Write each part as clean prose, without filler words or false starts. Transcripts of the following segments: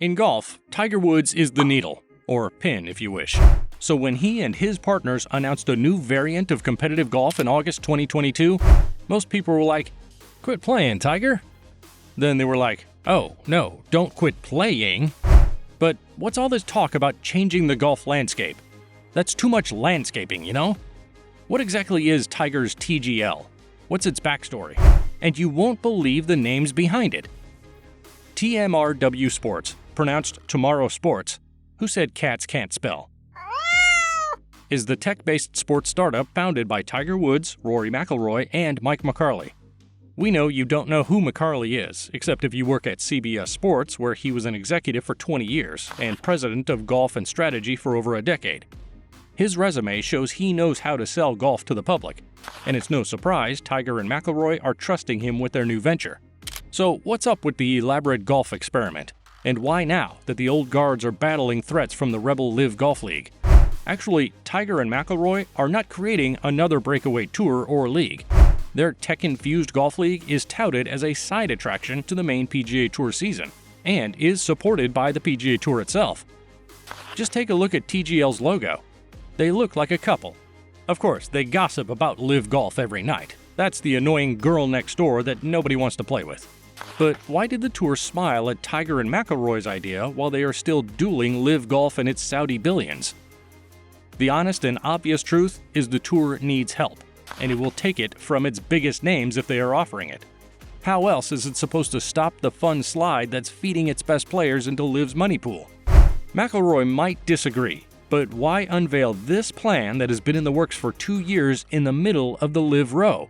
In golf, Tiger Woods is the needle, or pin if you wish. So when he and his partners announced a new variant of competitive golf in August 2022, most people were like, "Quit playing, Tiger." Then they were like, "Oh, no, don't quit playing." But what's all this talk about changing the golf landscape? That's too much landscaping, you know? What exactly is Tiger's TGL? What's its backstory? And you won't believe the names behind it. TMRW Sports, pronounced Tomorrow Sports, who said cats can't spell, is the tech-based sports startup founded by Tiger Woods, Rory McIlroy, and Mike McCarley. We know you don't know who McCarley is, except if you work at CBS Sports, where he was an executive for 20 years and president of golf and strategy for over a decade. His resume shows he knows how to sell golf to the public, and it's no surprise Tiger and McIlroy are trusting him with their new venture. So what's up with the elaborate golf experiment? And why now that the old guards are battling threats from the rebel Live Golf League? Actually, Tiger and McIlroy are not creating another breakaway tour or league. Their tech-infused golf league is touted as a side attraction to the main PGA Tour season, and is supported by the PGA Tour itself. Just take a look at TGL's logo. They look like a couple. Of course, they gossip about Live Golf every night. That's the annoying girl next door that nobody wants to play with. But why did the tour smile at Tiger and McIlroy's idea while they are still dueling Live Golf and its Saudi billions? The honest and obvious truth is the tour needs help, and it will take it from its biggest names if they are offering it. How else is it supposed to stop the fun slide that's feeding its best players into Live's money pool? McIlroy might disagree, but why unveil this plan that has been in the works for 2 years in the middle of the Live Row?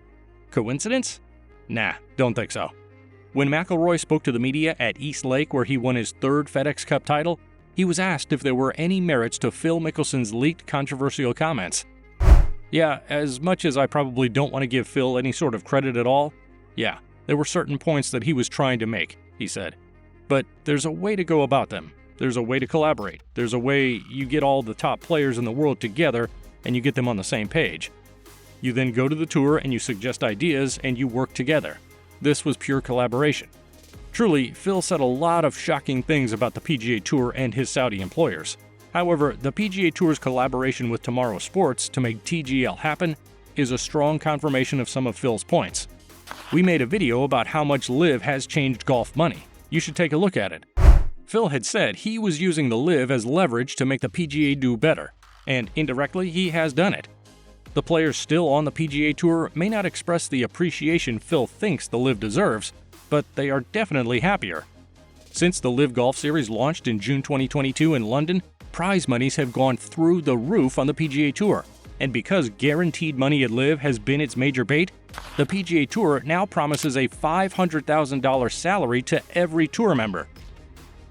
Coincidence? Nah, don't think so. When McIlroy spoke to the media at East Lake, where he won his third FedEx Cup title, he was asked if there were any merits to Phil Mickelson's leaked controversial comments. Yeah, as much as I probably don't want to give Phil any sort of credit at all, yeah, there were certain points that he was trying to make, he said. But there's a way to go about them. There's a way to collaborate. There's a way you get all the top players in the world together and you get them on the same page. You then go to the tour and you suggest ideas and you work together. This was pure collaboration. Truly, Phil said a lot of shocking things about the PGA Tour and his Saudi employers. However, the PGA Tour's collaboration with Tomorrow Sports to make TGL happen is a strong confirmation of some of Phil's points. We made a video about how much Live has changed golf money. You should take a look at it. Phil had said he was using the Live as leverage to make the PGA do better, and indirectly he has done it. The players still on the PGA Tour may not express the appreciation Phil thinks the Live deserves, but they are definitely happier. Since the Live Golf Series launched in June 2022 in London, prize monies have gone through the roof on the PGA Tour, and because guaranteed money at Live has been its major bait, the PGA Tour now promises a $500,000 salary to every tour member.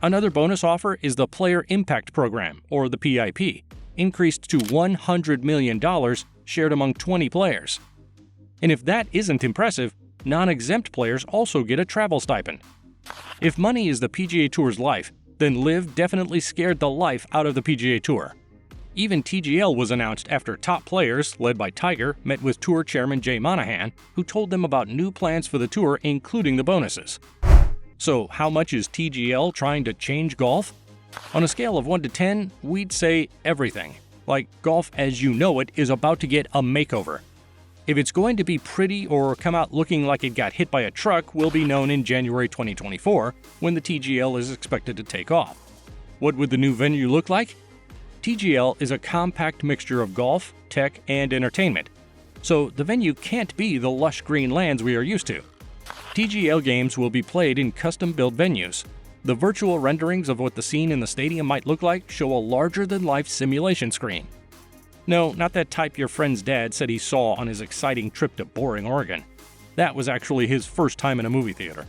Another bonus offer is the Player Impact Program, or the PIP, increased to $100 million shared among 20 players. And if that isn't impressive, non-exempt players also get a travel stipend. If money is the PGA Tour's life, then Live definitely scared the life out of the PGA Tour. Even TGL was announced after top players, led by Tiger, met with Tour Chairman Jay Monahan, who told them about new plans for the tour, including the bonuses. So how much is TGL trying to change golf? On a scale of 1 to 10, we'd say everything. Like golf as you know it is about to get a makeover. If it's going to be pretty or come out looking like it got hit by a truck will be known in January 2024, when the TGL is expected to take off. What would the new venue look like? TGL is a compact mixture of golf, tech, and entertainment. So the venue can't be the lush green lands we are used to. TGL games will be played in custom-built venues. The virtual renderings of what the scene in the stadium might look like show a larger-than-life simulation screen. No, not that type your friend's dad said he saw on his exciting trip to Boring, Oregon. That was actually his first time in a movie theater.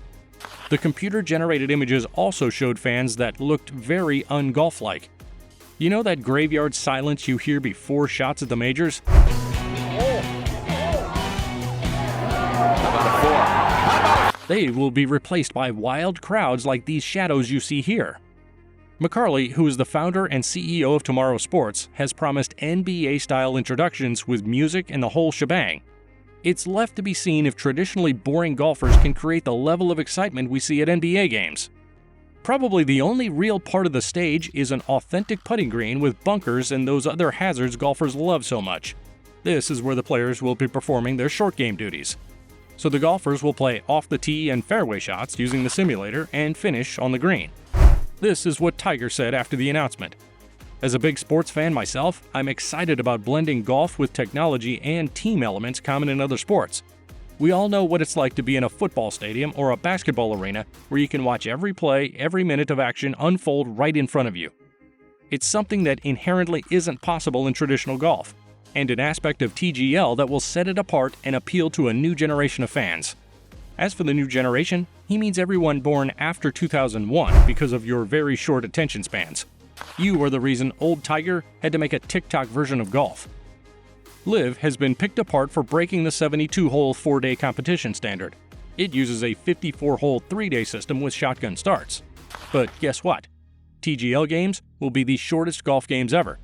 The computer-generated images also showed fans that looked very un-golf-like. You know that graveyard silence you hear before shots at the majors? They will be replaced by wild crowds like these shadows you see here. McCarley, who is the founder and CEO of Tomorrow Sports, has promised NBA-style introductions with music and the whole shebang. It's left to be seen if traditionally boring golfers can create the level of excitement we see at NBA games. Probably the only real part of the stage is an authentic putting green with bunkers and those other hazards golfers love so much. This is where the players will be performing their short game duties. So the golfers will play off the tee and fairway shots using the simulator and finish on the green. This is what Tiger said after the announcement. As a big sports fan myself, I'm excited about blending golf with technology and team elements common in other sports. We all know what it's like to be in a football stadium or a basketball arena where you can watch every play, every minute of action unfold right in front of you. It's something that inherently isn't possible in traditional golf, and an aspect of TGL that will set it apart and appeal to a new generation of fans. As for the new generation, he means everyone born after 2001 because of your very short attention spans. You are the reason old Tiger had to make a TikTok version of golf. LIV has been picked apart for breaking the 72-hole 4-day competition standard. It uses a 54-hole 3-day system with shotgun starts. But guess what? TGL games will be the shortest golf games ever.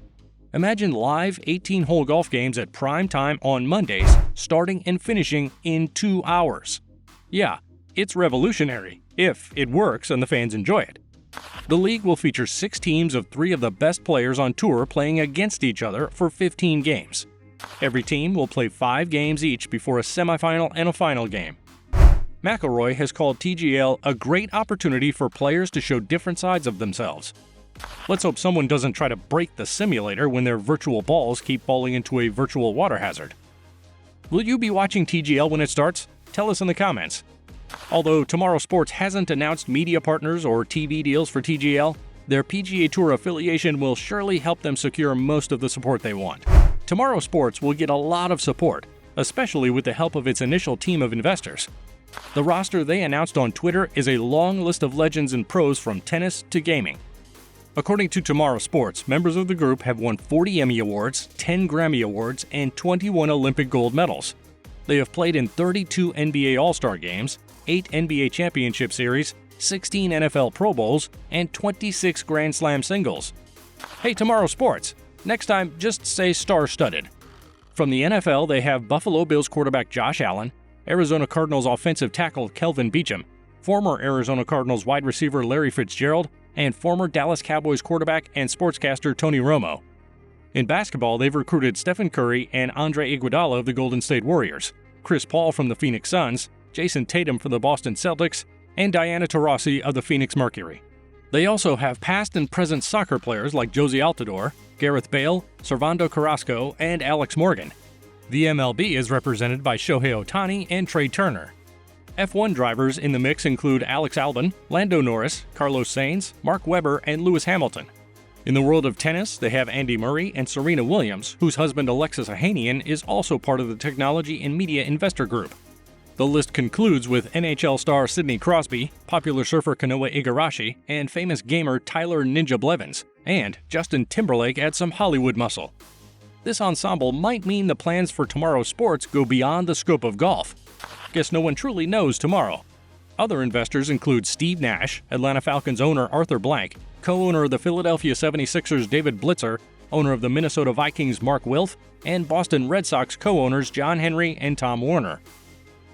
Imagine live 18-hole golf games at prime time on Mondays, starting and finishing in 2 hours. Yeah, it's revolutionary, if it works and the fans enjoy it. The league will feature 6 teams of 3 of the best players on tour playing against each other for 15 games. Every team will play 5 games each before a semifinal and a final game. McIlroy has called TGL a great opportunity for players to show different sides of themselves. Let's hope someone doesn't try to break the simulator when their virtual balls keep falling into a virtual water hazard. Will you be watching TGL when it starts? Tell us in the comments. Although Tomorrow Sports hasn't announced media partners or TV deals for TGL, their PGA Tour affiliation will surely help them secure most of the support they want. Tomorrow Sports will get a lot of support, especially with the help of its initial team of investors. The roster they announced on Twitter is a long list of legends and pros from tennis to gaming. According to Tomorrow Sports, members of the group have won 40 Emmy Awards, 10 Grammy Awards, and 21 Olympic gold medals. They have played in 32 NBA All-Star games, 8 NBA Championship Series, 16 NFL Pro Bowls, and 26 Grand Slam singles. Hey, Tomorrow Sports! Next time, just say star-studded. From the NFL, they have Buffalo Bills quarterback Josh Allen, Arizona Cardinals offensive tackle Kelvin Beachum, former Arizona Cardinals wide receiver Larry Fitzgerald, and former Dallas Cowboys quarterback and sportscaster Tony Romo. In basketball, they've recruited Stephen Curry and Andre Iguodala of the Golden State Warriors, Chris Paul from the Phoenix Suns, Jason Tatum from the Boston Celtics, and Diana Taurasi of the Phoenix Mercury. They also have past and present soccer players like Josie Altidore, Gareth Bale, Servando Carrasco, and Alex Morgan. The MLB is represented by Shohei Ohtani and Trey Turner. F1 drivers in the mix include Alex Albon, Lando Norris, Carlos Sainz, Mark Webber, and Lewis Hamilton. In the world of tennis, they have Andy Murray and Serena Williams, whose husband Alexis Ohanian is also part of the technology and media investor group. The list concludes with NHL star Sidney Crosby, popular surfer Kanoa Igarashi, and famous gamer Tyler Ninja Blevins, and Justin Timberlake adds some Hollywood muscle. This ensemble might mean the plans for Tomorrow Sports go beyond the scope of golf. Guess no one truly knows tomorrow. Other investors include Steve Nash, Atlanta Falcons owner Arthur Blank, co-owner of the Philadelphia 76ers David Blitzer, owner of the Minnesota Vikings Mark Wilf, and Boston Red Sox co-owners John Henry and Tom Warner.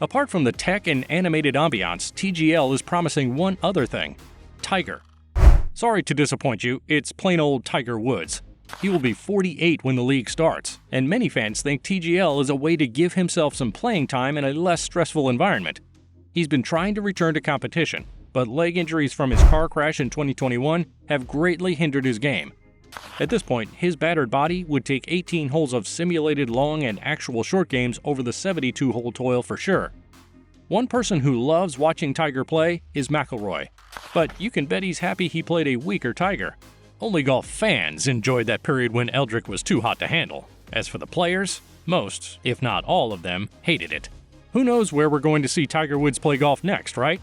Apart from the tech and animated ambiance, TGL is promising one other thing: Tiger. Sorry to disappoint you, it's plain old Tiger Woods. He will be 48 when the league starts, and many fans think TGL is a way to give himself some playing time in a less stressful environment. He's been trying to return to competition, but leg injuries from his car crash in 2021 have greatly hindered his game. At this point, his battered body would take 18 holes of simulated long and actual short games over the 72-hole toil for sure. One person who loves watching Tiger play is McIlroy, but you can bet he's happy he played a weaker Tiger. Only golf fans enjoyed that period when Eldrick was too hot to handle. As for the players, most, if not all of them, hated it. Who knows where we're going to see Tiger Woods play golf next, right?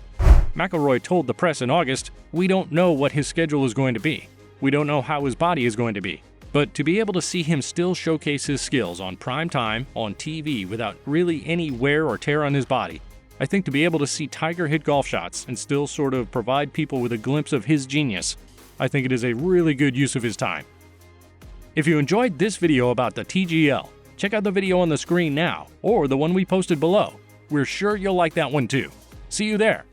McIlroy told the press in August, "We don't know what his schedule is going to be. We don't know how his body is going to be. But to be able to see him still showcase his skills on prime time, on TV, without really any wear or tear on his body, I think to be able to see Tiger hit golf shots and still sort of provide people with a glimpse of his genius, I think it is a really good use of his time." If you enjoyed this video about the TGL, check out the video on the screen now, or the one we posted below. We're sure you'll like that one too. See you there.